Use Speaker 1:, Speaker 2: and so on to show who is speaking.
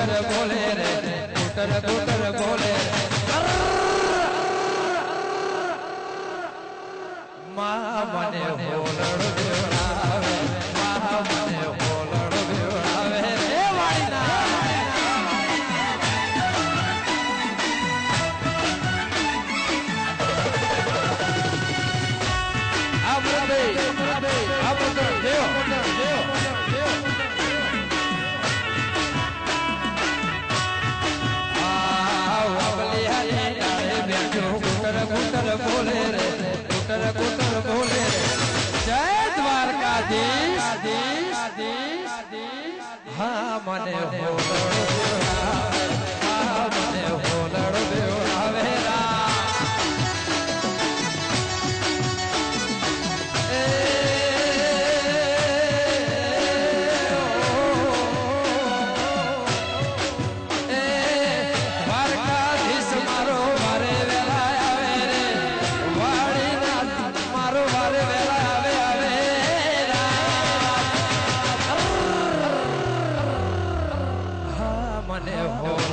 Speaker 1: કુટર બોલે રે કુટર કુટર બોલે મા મને હોલડો બેવડાવે મા મને હોલડો બેવડાવે રે વાળીના બોલે રે કુટર કુટર બોલે રે જય દ્વારકાધીશ હા મને હોલડો બેવડાવે હા મને હોલડો બેવડાવે મને હો